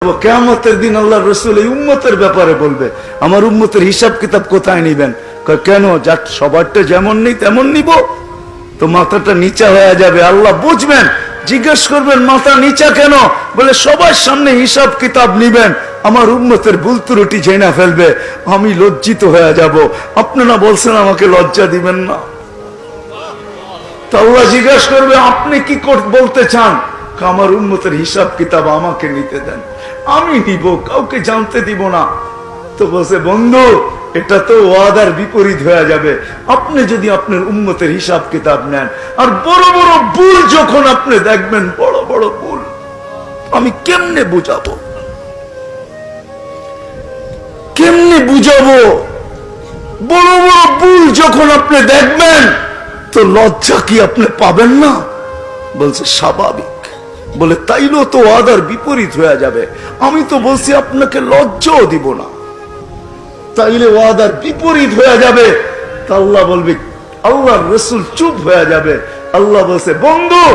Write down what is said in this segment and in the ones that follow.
কিয়ামতের দিন আল্লাহ রাসূল এই উম্মতের ব্যাপারে বলবে, আমার উম্মতের হিসাব কিতাব কোথায় নিবেন? কেন, যাক সবারটা যেমন নেই তেমন নিব? তো মাথাটা নিচা হয়ে যাবে। আল্লাহ বুঝবেন, জিজ্ঞেস করবেন মাথা নিচা কেন? বলে সবার সামনে হিসাব কিতাব নিবেন, আমার উম্মতের ভুল ত্রুটি জেনে ফেলবে, আমি লজ্জিত হয়ে যাব। আপনারা বলছেন আমাকে লজ্জা দিবেন না। তা আল্লাহ জিজ্ঞেস করবে আপনি কি বলতে চান? আমার উম্মতের হিসাব কিতাব আমাকে নিতে দেন, আমি নিব, কাউকে জানতে দিব না। তো বলছে বন্ধু, এটা তো ওয়াদার বিপরীত হয়ে যাবে। আপনি যদি আপনার উম্মতের হিসাব কিতাব নেন, আর বড় বড় ভুল যখন আপনি দেখবেন, বড় বড় ভুল, আমি কেমনে বুঝাবো? কেমনে বুঝাবো? বড় বড় ভুল যখন আপনি দেখবেন, তো লজ্জা কি আপনি পাবেন না? বলছে স্বাভাবিক। বলে তাইলেও তো ওয়াদার বিপরীত হয়ে যাবে, আমি তো বলছি আপনাকে লজ্জাও দিব না, তাইলে ওয়াদার বিপরীত হয়ে যাবে। তা আল্লাহ বলবে, আল্লাহর রাসূল চুপ হয়ে যাবে। আল্লাহ বলছে বন্ধু,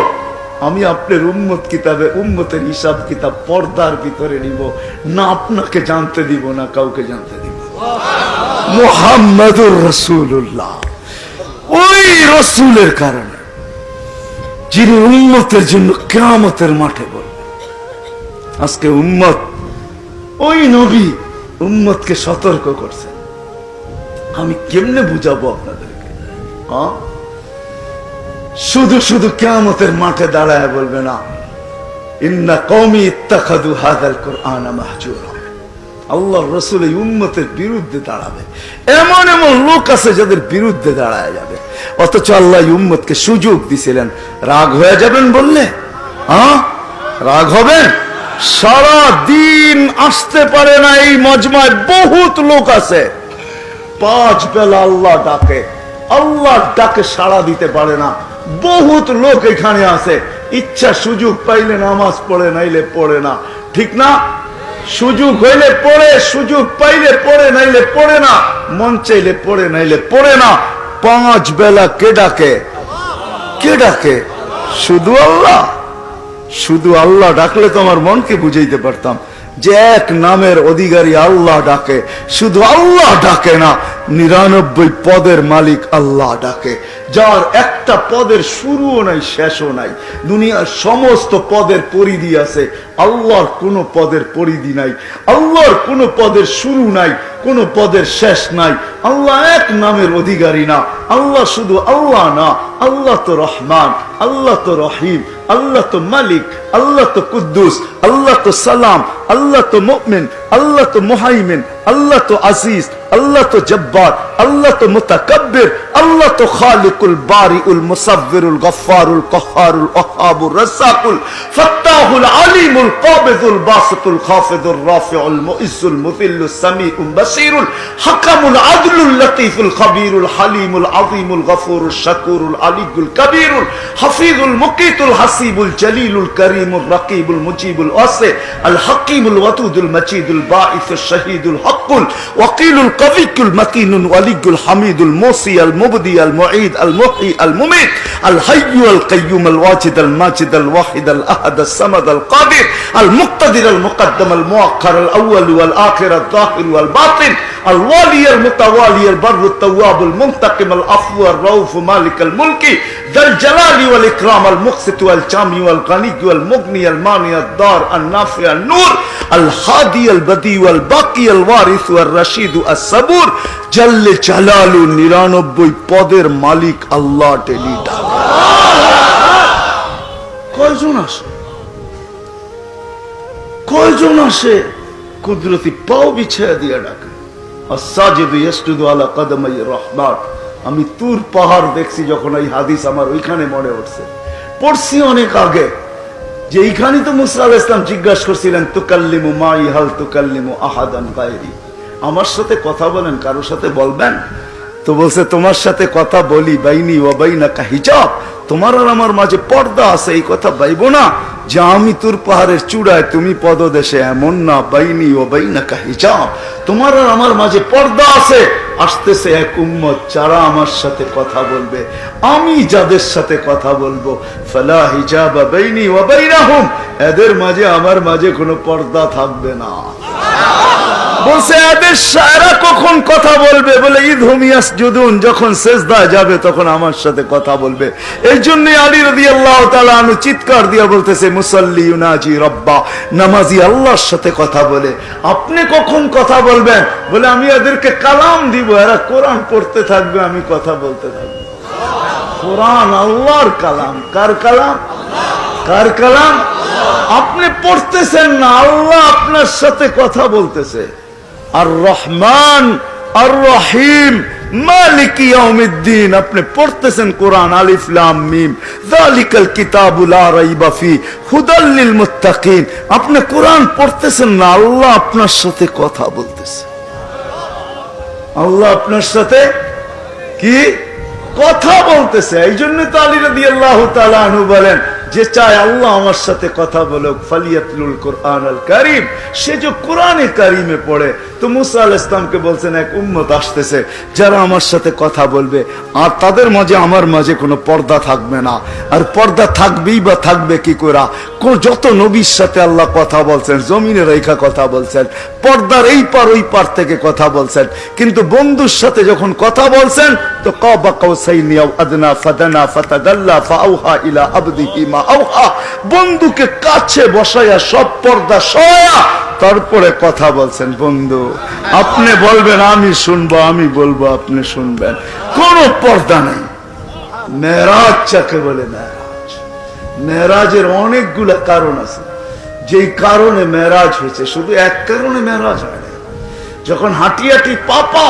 আমি আপনার উম্মত কিতাবে উম্মতের হিসাব কিতাব পর্দার ভিতরে নিব না, আপনাকে জানতে দিব না, কাউকে জানতে দিব। মুহাম্মাদুর রাসূলুল্লাহ, ওই রাসূলের কারণে যিনি উম্মতের জন্য কিয়ামতের মাঠে বলবে। আজকে উম্মত, ওই নবী উম্মতকে সতর্ক করছেন, আমি কেমনে বুঝাবো আপনাদেরকে? শুধু শুধু কিয়ামতের মাঠে দাঁড়ায় বলবে না, ইন্না কওমি ইত্তাখাযু হাযাল কুরআনা মাহজুরা। আল্লাহর রাসূল এই উম্মতের বিরুদ্ধে দাঁড়াবে, এমন এমন লোক আছে যাদের বিরুদ্ধে দাঁড়ায় যাবে। অথচ আল্লাহ এই উম্মতকে সুযোগ দিছিলেন। রাগ হয়ে যাবেন বললে? রাগ হবেন? সারা দিন আসতে পারে না এই মজমায় বহুত লোক আছে, 5 বেলা আল্লাহ ডাকে, আল্লাহ ডাকে সাড়া দিতে পারে না। বহুত লোক এখানে আছে, ইচ্ছা সুযোগ পাইলে নামাজ পড়ে, নাইলে পড়ে না, ঠিক না? সুযোগ হইলে পড়ে, সুযোগ পাইলে পড়ে, নাইলে পড়ে না, মন চাইলে পড়ে, নাইলে পড়ে না। 5 বেলা কে ডাকে? কে ডাকে? শুধু আল্লাহ। শুধু আল্লাহ ডাকলে তো আমার মনকে বুঝাইতে পারতাম যে এক নামের অধিকারী আল্লাহ ডাকে। শুধু আল্লাহ ডাকে না, 99 পদের মালিক আল্লাহ ডাকে, যার একটা পদের শুরুও নাই শেষও নাই। দুনিয়ার সমস্ত পদের পরিধি আছে, আল্লাহর কোনো পদের পরিধি নাই, আল্লাহর কোনো পদের শুরু নাই, কোনো পদের শেষ নাই। আল্লাহ এক নামের অধিকারী না। আল্লাহ শুধু আল্লাহ না, আল্লাহ তো রহমান, আল্লাহ তো রহিম, আল্লাহ তো মালিক, আল্লাহ তো কুদ্দুস, আল্লাহ তো সালাম, আল্লাহ তো মুমিন, আল্লাহ তো মুহাইমিন, আল্লাহ তো আজিজ, আল্লাহ তো জব্বার, আল্লাহ তো মুতাকাব্বির, আল্লাহ তো খালিকুল বারিউল মুসাব্বিরুল গফফারুল কহ্হারুল ওয়াহ্হাবুর রাজ্জাকুল ফাত্তাহুল আলিমুল কাবিদুল বাসিতুল খাফিদুর রাফিউল মুইজ্জুল মুযিল্লুস সামিউল বাসীরুল হাকামুল আদলুল লতীফুল খবীরুল হালিমুল আযীমুল গফুরুশ শাকুরুল আলিয়ুল কবীরুল হাফিজুল মুকিতুল হাসিবুল জলিলুল করিমুর রাকিবুল মুজিবুল ওয়াসি আল হাকিমুল ওয়াদুদুল মাজিদুল বাঈসুশ শাহীদুল হকুল ওয়াকিলুল কবিকুল মাতিনুল ওয়ালিয়ুল হামিদুল মুসি আল মুবদি আল মুঈদ আল মুহয়ি আল মুমীত আল হাইয়্যু আল কাইয়্যুম আল ওয়াজিদ আল মাজিদ আল ওয়াহিদ আল আহাদ আস সামাদ আল কাদির আল মুক্তাদির আল মুকদ্দম আল মুআক্খার আল আউয়াল ওয়াল আখির আল যাহির ওয়াল বাতিন আল ওয়ালি আল মুতাওয়ালি আল বাররু আত তাওয়াব আল মুনতাকিম আল আফু আর রাউফ মালিক আল মুলকি যাল জালালি ওয়াল ইকরাম আল মুকসিত ওয়াল জামি ওয়াল গানি ওয়াল মুগনি আল মানি আদ দার আল নাফি আল নূর আল হাদি আল বদি ওয়াল বাকি আল ওয়ারিস ওয়াল রশিদ আস সাবুর জাল্লে জালালু 99 পদের মালিক আল্লাহ টেলি ডাকে। কয়জন আসে? কয়জন আসে? কুদরতি পাও বিছিয়ে দিয়ে ডাকে। আস-সাজিদু ইয়াসজুদু আলা কদমাই রহমান। আমি তুর পাহাড় দেখছি যখন, এই হাদিস আমার ওইখানে মনে উঠছে, পড়ছি অনেক আগে, যে এইখানে তো মুসা আলাইহিস সালাম জিজ্ঞাসা করছিলেন তুকাল্লিমু মাই হাল তুকাল্লিমু আহাদান গায়রি, আমার সাথে কথা বলেন, কারোর সাথে বলবেন? তো বলছে তোমার সাথে কথা বলি বাইনি ওয়া বাইনাকা হিজাব, তোমার আর আমার মাঝে পর্দা আছে, এই কথা বাইবো না যে আমি তোর পাহাড়ের চূড়ায় তুমি পদদেশে, এমন না। বাইনি ওয়া বাইনাকা হিজাব, তোমার আর আমার মাঝে পর্দা আছে। আসতেছে এক উম্মত যারা আমার সাথে কথা বলবে, আমি যাদের সাথে কথা বলবো, ফালা হিজাবা বাইনি ওয়া বাইনাহুম, এদের মাঝে আমার মাঝে কোনো পর্দা থাকবে না। বলছে এদের এরা কখন কথা বলবে? বলে ইদহুম ইয়াসজুদুন, যখন সিজদায় যাবে তখন আমার সাথে কথা বলবে। এই জন্য আলী রাদিয়াল্লাহু তাআলা আনহু চিৎকার দিয়ে বলতেছে মুসাল্লি ইউনাজি রাব্বা, নামাজি আল্লাহর সাথে কথা বলে। আপনি কখন কথা বলবেন? বলে আমি এদেরকে কালাম দিব, এরা কোরআন পড়তে থাকবে, আমি কথা বলতে থাকবো। কোরআন আল্লাহর কালাম। কার কালাম? কার কালাম? আপনি পড়তেছেন না, আল্লাহ আপনার সাথে কথা বলতেছে। আর রহমান আর রহিম মালিক ইয়াউমিদ্দিন, আপনি পড়তেছেন কোরআন, আলিফ লাম মিম যালিকাল কিতাবু লা রাইবা ফি হুদাল লিল মুত্তাকিন। আপনি কোরআন পড়তেছেন না, আল্লাহ আপনার সাথে কথা বলতেছে। আল্লাহ আপনার সাথে কি কথা বলতেছে। এই জন্য তো আলী রাদিয়াল্লাহু তাআলা আনহু বলেন, যে চায় আল্লাহ আমার সাথে কথা বলুক, ফালিয়াতলুল কোরআন আল কারীম, সে যে কোরআনে কারীমে পড়ে। তো মুসা আলাইহিস সালামকে বলছেন এক উম্মত আসতেছে যারা আমার সাথে কথা বলবে, আর তাদের মাঝে আমার মাঝে কোনো পর্দা থাকবে না। আর পর্দা থাকবেই বা থাকবে কি করে? যত নবীর সাথে আল্লাহ কথা বলছেন, জমিনে রেখা কথা বলছেন, পর্দার এই পার ওই পার থেকে কথা বলছেন, কিন্তু বন্ধুর সাথে যখন কথা বলছেন তো কাবা কাউসাইনি আও আদনা ফাদানা ফাতাদাল্লা ফাআউহা ইলা আবদিহি মা আওহা, বন্ধুকে কাছে বসায়া সব পর্দা সয়া তারপরে কথা বলছেন। বন্ধু আপনি বলবেন আমি শুনবো, আমি বলবো আপনি শুনবেন, কোনো পর্দা নাই। মেরাজ যাকে বলে, মেরাজ, মেরাজের অনেকগুলা কারণ আছে। যেই কারণে মেরাজ হয়েছে, শুধু এক কারণে মেরাজ হয় না। যখন হাঁটি হাঁটি পাপা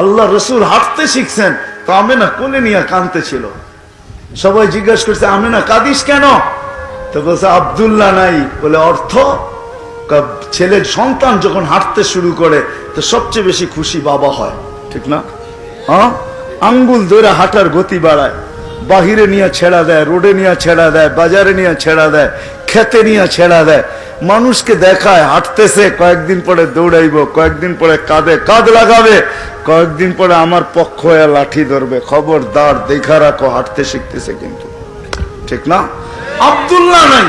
আল্লাহ রসুল হাঁটতে শিখছেন, তো আমেনা কোলে নিয়ে কাঁদতে ছিল। সবাই জিজ্ঞাসা করছে আমেনা কাঁদিস কেন? তো বলছে আব্দুল্লাহ নাই। বলে অর্থ? ছেলের সন্তান যখন হাঁটতে শুরু করে তো সবচেয়ে বেশি খুশি বাবা হয়, ঠিক না? হ্যাঁ, আঙ্গুল ধরে হাঁটার গতি বাড়ায়, বাহিরে নিয়ে ছেড়া দেয়, রোডে নিয়ে ছেড়া দেয়, বাজারে নিয়ে ছেড়া দেয়, খেতে নিয়ে ছেড়া দেয়, মানুষকে দেখায় হাঁটতেছে, কয়েকদিন পরে দৌড়াইব, কয়েকদিন পরে কাঁধে কাঁধ লাগাবে, কয়েকদিন পরে আমার পক্ষ হয়ে লাঠি ধরবে। খবরদার, দেখা রাখো, হাঁটতে শিখতেছে কিন্তু, ঠিক না? আব্দুল্লাহ নাই।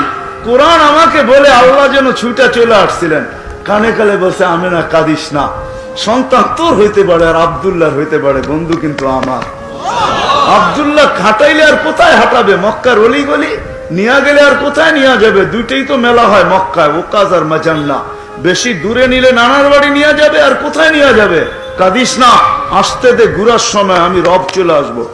কোরআন আমাকে বলে আল্লাহ যেন ছুটা চলে আসছিলেন, কানে কানে বলছে আমেনা কাঁদিস না, সন্তান তোর হইতে পারে আর আব্দুল্লাহ হইতে পারে, বন্ধু কিন্তু আমার। আব্দুল্লাহ হাঁটাইলে আর কোথায় হাঁটাবে? মক্কার অলি গলি নিয়ে গেলে আর কোথায় নিয়ে যাবে? দুইটাই তো মেলা হয় মক্কায়, ওকাজ আর মাজান্না। বেশি দূরে নিলে নানার বাড়ি নিয়ে যাবে, আর কোথায় নিয়ে যাবে? কাঁদিস না, আসতে দে, ঘুরার সময় আমি রব চলে আসবো।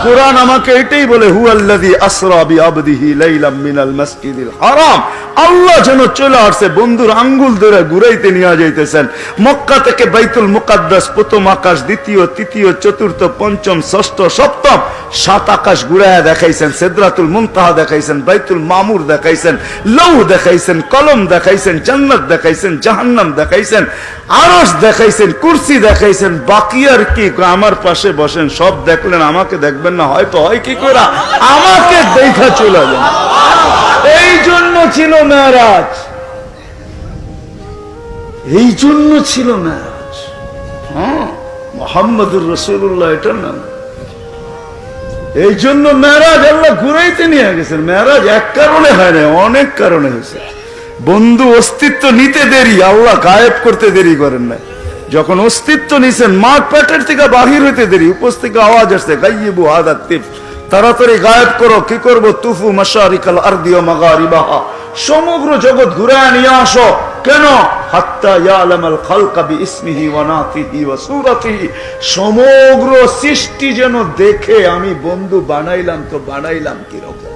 কোরআন আমাকে এটাই বলে, হুয়াল্লাযী আসরা বিআবদিহি লাইলাম মিনাল মাসজিদিল হারাম। আল্লাহ যেন চলে আসছে, বন্ধুর আঙ্গুল ধরে ঘুরাইতে নিয়ে যাইতেছেন। মক্কা থেকে বাইতুল মুকাদ্দাস, প্রথম আকাশ, দ্বিতীয়, তৃতীয়, চতুর্থ, পঞ্চম, ষষ্ঠ, সপ্তম, 7 আকাশ ঘুরায়া দেখাইছেন। সিদরাতুল মুনতাহা দেখাইছেন, বাইতুল মামুর দেখাইছেন, লৌহ দেখাইছেন, কলম দেখাইছেন, জান্নাত দেখাইছেন, জাহান্নাম দেখাইছেন, আরশ দেখাইছেন, কুরসি দেখাইছেন। বাকি আর কি? আমার পাশে বসেন, সব দেখলেন, আমাকে দেখবেন না? হয়তো হয় কি করে, আমাকে দেখা চলে যান। এই জন্য ছিল মেরাজ, এই জন্য ছিল মেরাজ। হ্যাঁ, মুহাম্মদুর রাসূলুল্লাহ এটার নাম। এই জন্য মেরাজ আল্লাহ ঘুরাইতে নিয়ে গেছেন। মেরাজ এক কারণে হয় না, অনেক কারণে হয়েছে। বন্ধু অস্তিত্ব নিতে দেরি, আল্লাহ গায়েব করতে দেরি করেন না। যখন অস্তিত্ব নিছেন, মাঠ পেটের থেকে বাহির হইতে দেরি, উপর থেকে আওয়াজ আসছে গাইয়িবু হাদা তিফ, তাড়াতাড়ি গায়েব করো। কি করবো? তুফু মাশারিকাল আরদি ওয়া মাগারিবাহা, সমগ্র জগৎ ঘুরায় নিয়ে আসো। কেন? হাত্তা ইয়ালামাল খালকা বিইসমিহি ওয়া নাতিহি ওয়া সূরাতিহি, সমগ্র সৃষ্টি যেন দেখে আমি বন্ধু বানাইলাম তো বানাইলাম কি রকম।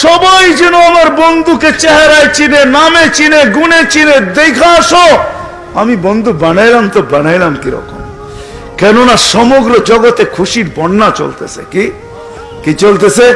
সবাই যেন আমার বন্ধুকে চেহারায় চিনে, নামে চিনে, গুণে চিনে, দেখা আসো আমি বন্ধু বানাইলাম তো বানাইলাম কি রকম। কেননা সমগ্র জগতে খুশির বন্যা চলতেছে। কি কি চলতেছে?